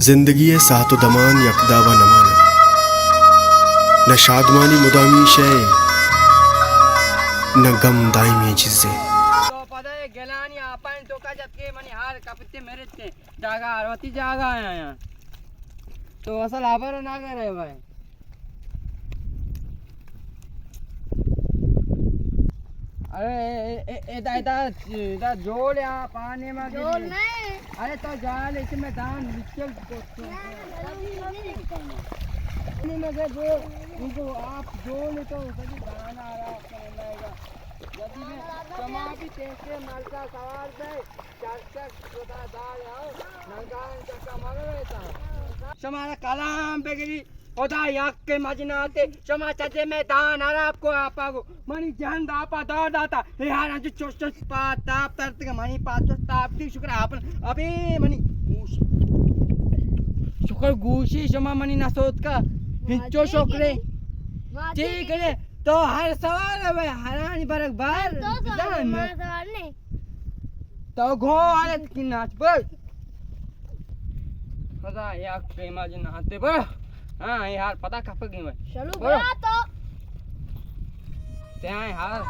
जिंदगी सातो दमान यकदावा नमाना न शादमानी मुदामी शय न गम दाइमी जिज्जे तो पता है गेलानी आपण तो का जतके मनी हार कपते मेरे ते जागा आरवती जागा आया तो असल आवर ना करे भाई अरे एदा जोड़ या पानी में जोड़ नहीं अरे तो जाल इसमें दान निकल पानी में से जो इनको आप जोड़ तो सभी दाना आ रहा आपका यदि में समा भी तेरे मरता सवार पे चार छोटा दाल आओ नंगान चक्का मर रहता समारा कलाम पे गिरी ओदा याक के मजनाते क्षमा चजे में दान आ आपको आपागो मनी जान दापा दौड़ दाता हे हारा जो चोच पात ताप तरत के मनी पात ताप ती शुक्र आपन अबे मनी शुक्र गुशी क्षमा मनी ना सोत का हिंचो शुक्रे ठीक है तो हर सवाल है हरानी बरक बार दान में तो घो आले की नाच पर ओदा याक के मजनाते पर हाँ यार पता कब गई मैं चलो गया तो ते हैं यार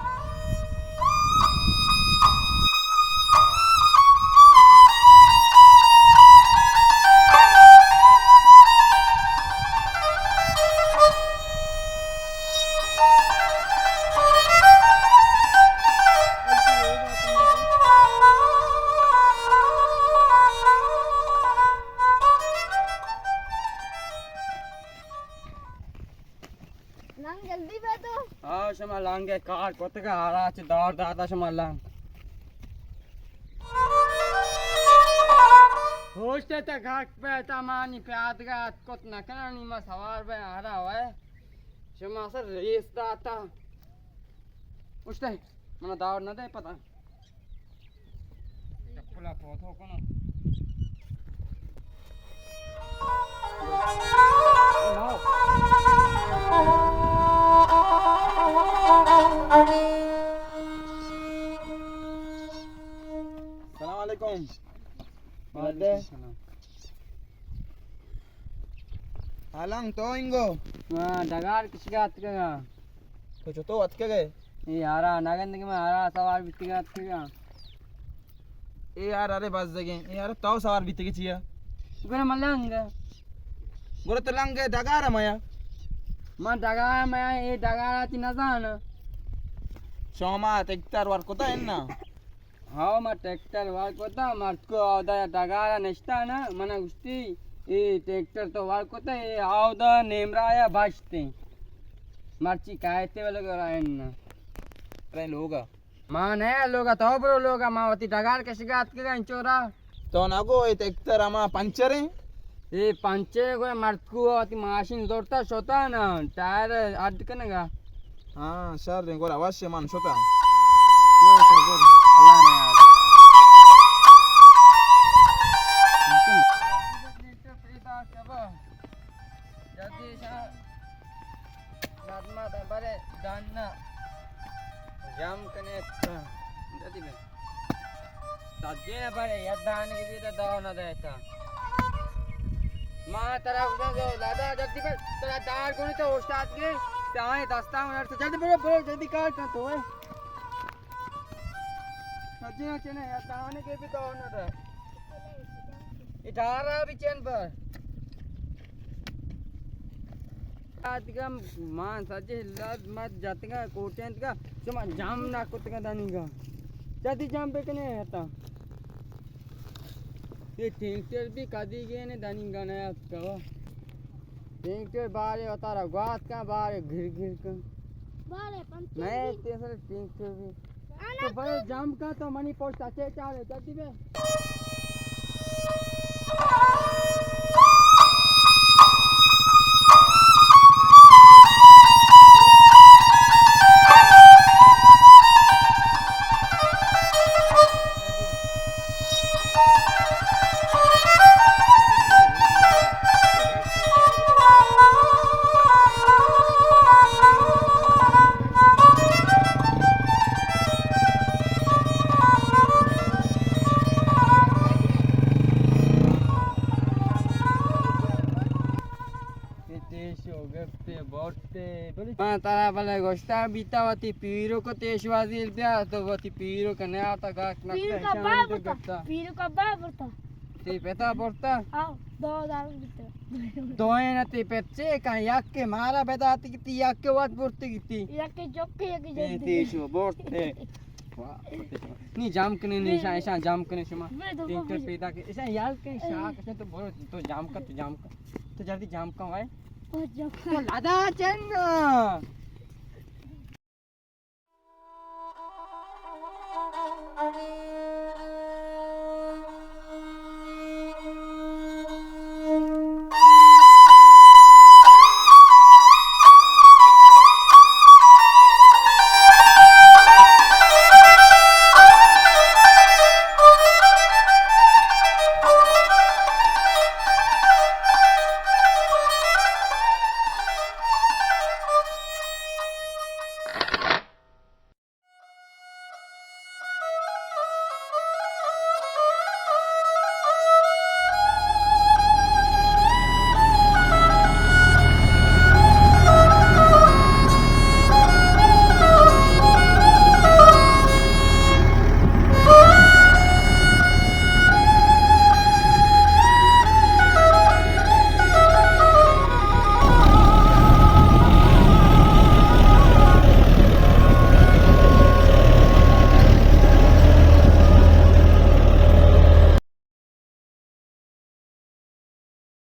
लंग जल्दी पे तो हाँ शमा लांगे कार कोते का हारा च दौड़ दाता शमा लांग होस्ते ते घाट पे तमानी पे आत गा कोत न करानी मा सवार पे हारा है शमा सर रेस दाता उस्ते मना दौड़ न दे पता चप्पला पोथो कोन Assalamualaikum. Made Alang to ingo. हां डगार किसी का आत का तो जो तो अटके गए ये हारा नागंद के में हारा सवार बित्ती का आत का ए यार अरे बस जगे ए यार तो सवार बीते के चिया गुरे मल्लांग गोरे तो लंगे डगारा माया मा डगार में ये डगार ती नजान शोमा तेक्तार वर कोता है ना हां मा ट्रैक्टर वार कोता मार्को आवदा डगार नेस्ता ना मना गुस्ती ये ट्रैक्टर तो वार कोता ये आवदा नेमराया भाषते मारची कायते वाले करायन ना अरे लोगा मान है लोगा तो ब्रो लोगा मावती डगार के शिकायत के चोरा तो नागो ए तेक्तार अमा पंचर है ये पंचे को मार्को अति मशीन जोड़ता सोता ना टायर अटकनेगा हां सर रे गोरा अवश्य मान सोता अल्लाह ने यार जल्दी सा रातमा बरे दाना जाम कने जल्दी में सजे बरे यदान के भी दाव ना देता मां तरफ जो दादा जल्दी पर तेरा दार कोनी तो उस्ताद के चाहे दस्ता मिनट से जल्दी बोलो जल्दी काट ना तो है सजे चने यदान के भी दाव ना दे इधारा भी चैन पर आदगम मान सजे लद मत जातगा कोटेंत का समा जाम ना कुतगा दानी का जल्दी जाम पे कने हता ये ट्रैक्टर भी कदी गए ने दानी का नया का ट्रैक्टर बारे उतारा गात का बारे घिर का बारे पंच नए तेसर ट्रैक्टर भी तो बड़े जाम का तो मनी पोस्ट अच्छे चाले जल्दी में गप्पे बोलते हाँ तारा वाला गोश्ता बीतावती पीरो को तेजवाजी दिया तो वो पीरो का नया आता गाक पीर नक्का का बाप शांत होता गप्ता पीर का बाप होता ते पेता पड़ता आओ 2000 बीते दोए न ते पेचे का याक के मारा बेदाती किती याक के वाट बोलते किती याके जोके याके ते जोके तेजो बोलते नहीं जाम कने नहीं ऐसा जाम कने शुमा तीन चार पेदा के ऐसा यार के शाक से तो बोलो तो जाम का तो जल्दी जाम का भाई ओ जो तो लादा चंगा Thank you.